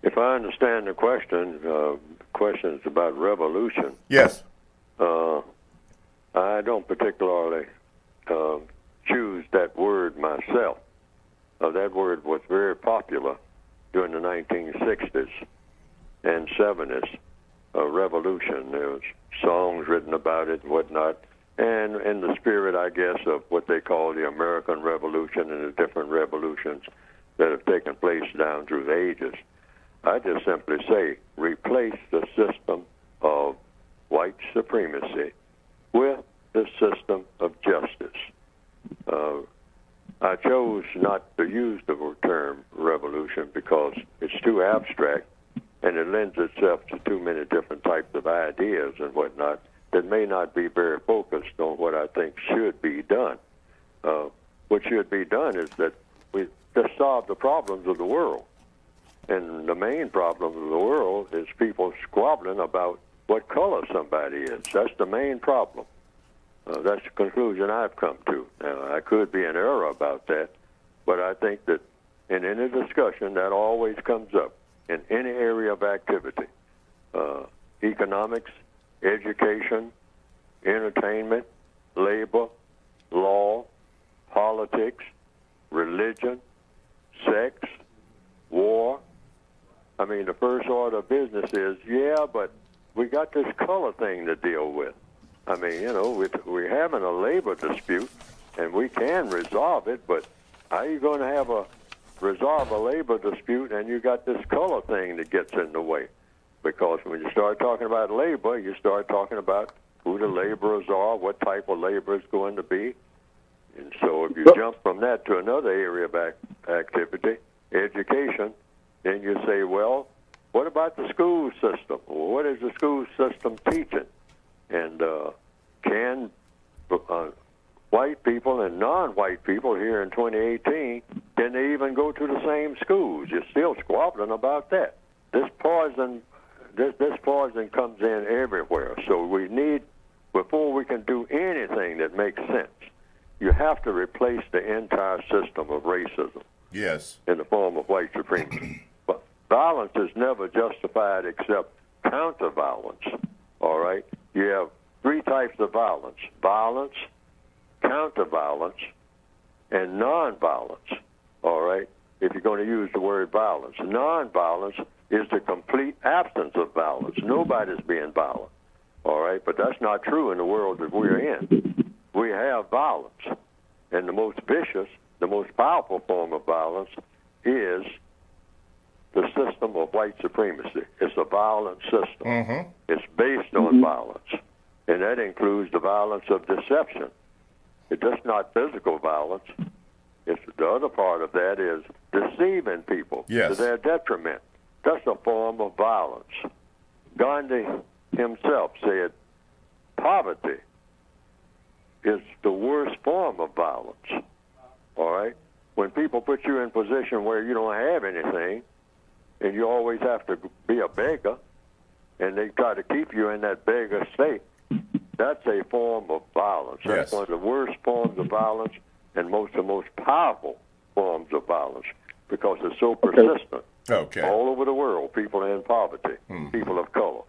If I understand the question is about revolution. Yes. I don't particularly choose that word myself. That word was very popular during the 1960s and 70s. Revolution. There was songs written about it and whatnot. And in the spirit, I guess, of what they call the American Revolution and the different revolutions that have taken place down through the ages, I just simply say, replace the system of white supremacy with the system of justice. I chose not to use the term revolution because it's too abstract and it lends itself to too many different types of ideas and whatnot that may not be very focused on what I think should be done. What should be done is that we just solve the problems of the world. And the main problem of the world is people squabbling about what color somebody is. That's the main problem. That's the conclusion I've come to. Now, I could be in error about that, but I think that in any discussion that always comes up in any area of activity, economics, education, entertainment, labor, law, politics, religion, sex, war. I mean, the first order of business is, yeah, but we got this color thing to deal with. I mean, you know, we're having a labor dispute, and we can resolve it, but how are you going to resolve a labor dispute and you got this color thing that gets in the way? Because when you start talking about labor, you start talking about who the laborers are, what type of labor is going to be. And so if you jump from that to another area of activity, education, then you say, well, what about the school system? Well, what is the school system teaching? And can white people and non-white people here in 2018, can they even go to the same schools? You're still squabbling about that. This poison comes in everywhere. So we need, before we can do anything that makes sense, you have to replace the entire system of racism. Yes. In the form of white supremacy. But violence is never justified except counter-violence. All right? You have three types of violence: violence, counter-violence, and non-violence. All right? If you're going to use the word violence. Non-violence is the complete absence of violence. Nobody's being violent. All right? But that's not true in the world that we're in. We have violence. And the most vicious, the most powerful form of violence is the system of white supremacy. It's a violent system. Mm-hmm. It's based on violence. And that includes the violence of deception. It's just not physical violence. It's the other part of that is deceiving people to their detriment. That's a form of violence. Gandhi himself said, poverty is the worst form of violence. All right? When people put you in a position where you don't have anything, and you always have to be a beggar, and they try to keep you in that beggar state, that's a form of violence. That's one of the worst forms of violence and the most powerful forms of violence because it's so persistent. Okay. All over the world, people are in poverty, people of color.